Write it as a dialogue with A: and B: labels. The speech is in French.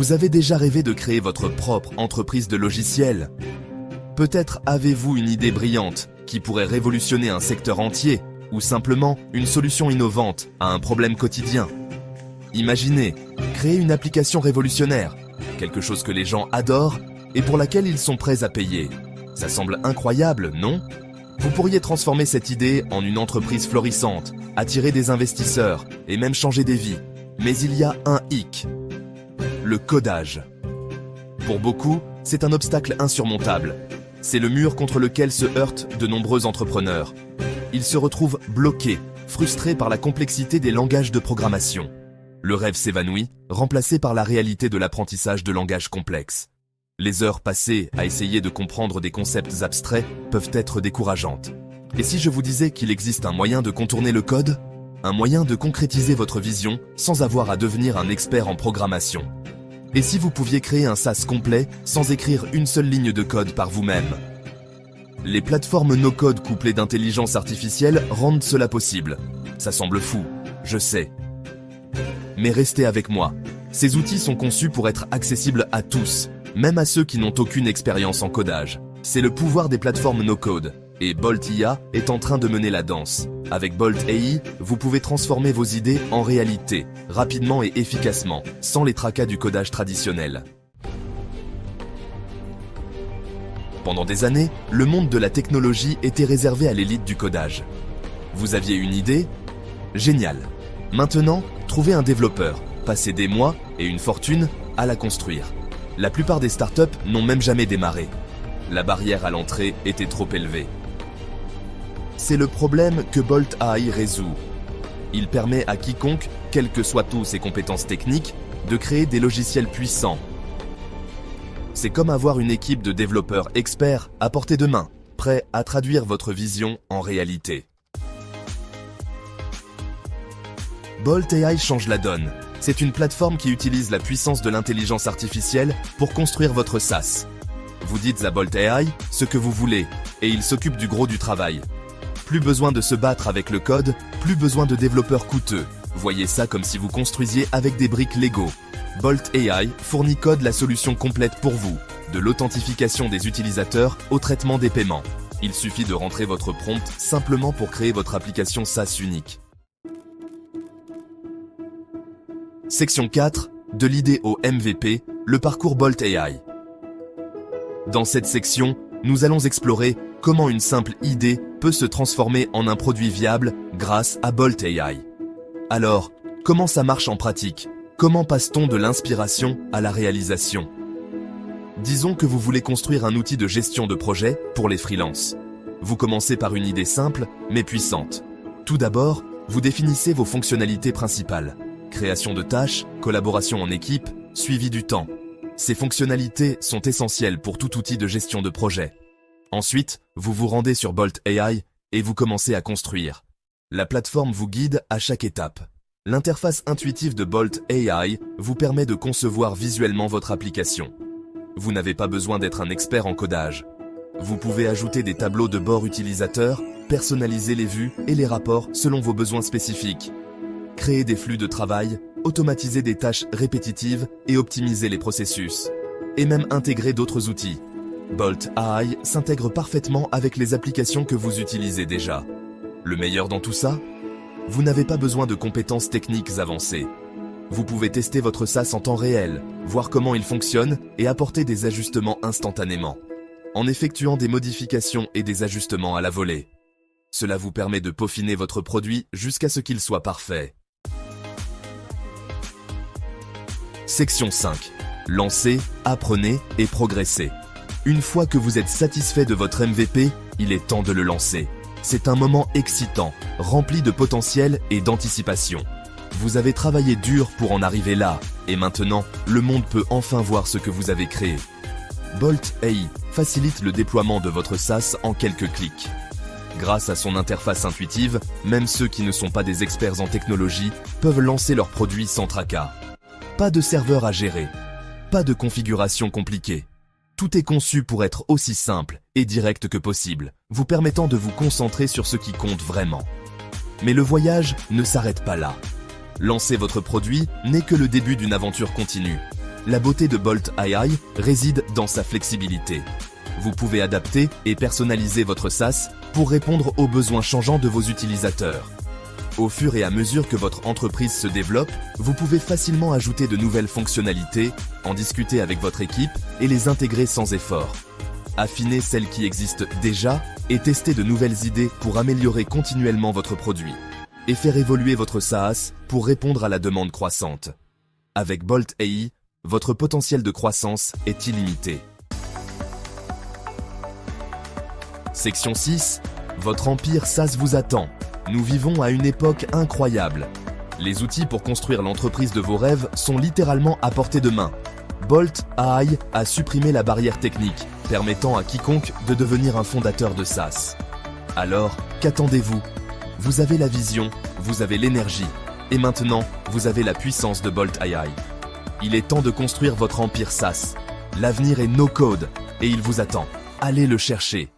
A: Vous avez déjà rêvé de créer votre propre entreprise de logiciels? Peut-être avez-vous une idée brillante qui pourrait révolutionner un secteur entier ou simplement une solution innovante à un problème quotidien. Imaginez, créer une application révolutionnaire, quelque chose que les gens adorent et pour laquelle ils sont prêts à payer. Ça semble incroyable, non? Vous pourriez transformer cette idée en une entreprise florissante, attirer des investisseurs et même changer des vies. Mais il y a un hic. Le codage. Pour beaucoup, c'est un obstacle insurmontable. C'est le mur contre lequel se heurtent de nombreux entrepreneurs. Ils se retrouvent bloqués, frustrés par la complexité des langages de programmation. Le rêve s'évanouit, remplacé par la réalité de l'apprentissage de langages complexes. Les heures passées à essayer de comprendre des concepts abstraits peuvent être décourageantes. Et si je vous disais qu'il existe un moyen de contourner le code? Un moyen de concrétiser votre vision sans avoir à devenir un expert en programmation? Et si vous pouviez créer un SaaS complet sans écrire une seule ligne de code par vous-même? Les plateformes no-code couplées d'intelligence artificielle rendent cela possible. Ça semble fou, je sais. Mais restez avec moi. Ces outils sont conçus pour être accessibles à tous, même à ceux qui n'ont aucune expérience en codage. C'est le pouvoir des plateformes no-code, et Bolt IA est en train de mener la danse. Avec Bolt AI, vous pouvez transformer vos idées en réalité, rapidement et efficacement, sans les tracas du codage traditionnel. Pendant des années, le monde de la technologie était réservé à l'élite du codage. Vous aviez une idée? Génial. Maintenant, trouvez un développeur, passez des mois et une fortune à la construire. La plupart des startups n'ont même jamais démarré. La barrière à l'entrée était trop élevée. C'est le problème que Bolt AI résout. Il permet à quiconque, quelles que soient tous ses compétences techniques, de créer des logiciels puissants. C'est comme avoir une équipe de développeurs experts à portée de main, prêts à traduire votre vision en réalité. Bolt AI change la donne. C'est une plateforme qui utilise la puissance de l'intelligence artificielle pour construire votre SaaS. Vous dites à Bolt AI ce que vous voulez, et il s'occupe du gros du travail. Plus besoin de se battre avec le code, plus besoin de développeurs coûteux. Voyez ça comme si vous construisiez avec des briques Lego. Bolt AI fournit Code la solution complète pour vous, de l'authentification des utilisateurs au traitement des paiements. Il suffit de rentrer votre prompt simplement pour créer votre application SaaS unique. Section 4, de l'idée au MVP, le parcours Bolt AI. Dans cette section, nous allons explorer comment une simple idée peut se transformer en un produit viable grâce à Bolt AI. Alors, comment ça marche en pratique? Comment passe-t-on de l'inspiration à la réalisation? Disons que vous voulez construire un outil de gestion de projet pour les freelances. Vous commencez par une idée simple, mais puissante. Tout d'abord, vous définissez vos fonctionnalités principales. Création de tâches, collaboration en équipe, suivi du temps. Ces fonctionnalités sont essentielles pour tout outil de gestion de projet. Ensuite, vous vous rendez sur Bolt AI et vous commencez à construire. La plateforme vous guide à chaque étape. L'interface intuitive de Bolt AI vous permet de concevoir visuellement votre application. Vous n'avez pas besoin d'être un expert en codage. Vous pouvez ajouter des tableaux de bord utilisateurs, personnaliser les vues et les rapports selon vos besoins spécifiques. Créer des flux de travail, automatiser des tâches répétitives et optimiser les processus. Et même intégrer d'autres outils. Bolt AI s'intègre parfaitement avec les applications que vous utilisez déjà. Le meilleur dans tout ça? Vous n'avez pas besoin de compétences techniques avancées. Vous pouvez tester votre SaaS en temps réel, voir comment il fonctionne et apporter des ajustements instantanément, en effectuant des modifications et des ajustements à la volée. Cela vous permet de peaufiner votre produit jusqu'à ce qu'il soit parfait. Section 5. Lancez, apprenez et progressez. Une fois que vous êtes satisfait de votre MVP, il est temps de le lancer. C'est un moment excitant, rempli de potentiel et d'anticipation. Vous avez travaillé dur pour en arriver là, et maintenant, le monde peut enfin voir ce que vous avez créé. Bolt AI facilite le déploiement de votre SaaS en quelques clics. Grâce à son interface intuitive, même ceux qui ne sont pas des experts en technologie peuvent lancer leurs produits sans tracas. Pas de serveur à gérer, pas de configuration compliquée. Tout est conçu pour être aussi simple et direct que possible, vous permettant de vous concentrer sur ce qui compte vraiment. Mais le voyage ne s'arrête pas là. Lancer votre produit n'est que le début d'une aventure continue. La beauté de Bolt AI réside dans sa flexibilité. Vous pouvez adapter et personnaliser votre SaaS pour répondre aux besoins changeants de vos utilisateurs. Au fur et à mesure que votre entreprise se développe, vous pouvez facilement ajouter de nouvelles fonctionnalités, en discuter avec votre équipe et les intégrer sans effort. Affinez celles qui existent déjà et testez de nouvelles idées pour améliorer continuellement votre produit et faire évoluer votre SaaS pour répondre à la demande croissante. Avec Bolt AI, votre potentiel de croissance est illimité. Section 6. Votre empire SaaS vous attend. Nous vivons à une époque incroyable. Les outils pour construire l'entreprise de vos rêves sont littéralement à portée de main. Bolt AI a supprimé la barrière technique, permettant à quiconque de devenir un fondateur de SaaS. Alors, qu'attendez-vous? Vous avez la vision, vous avez l'énergie, et maintenant, vous avez la puissance de Bolt AI. Il est temps de construire votre empire SaaS. L'avenir est no-code, et il vous attend. Allez le chercher.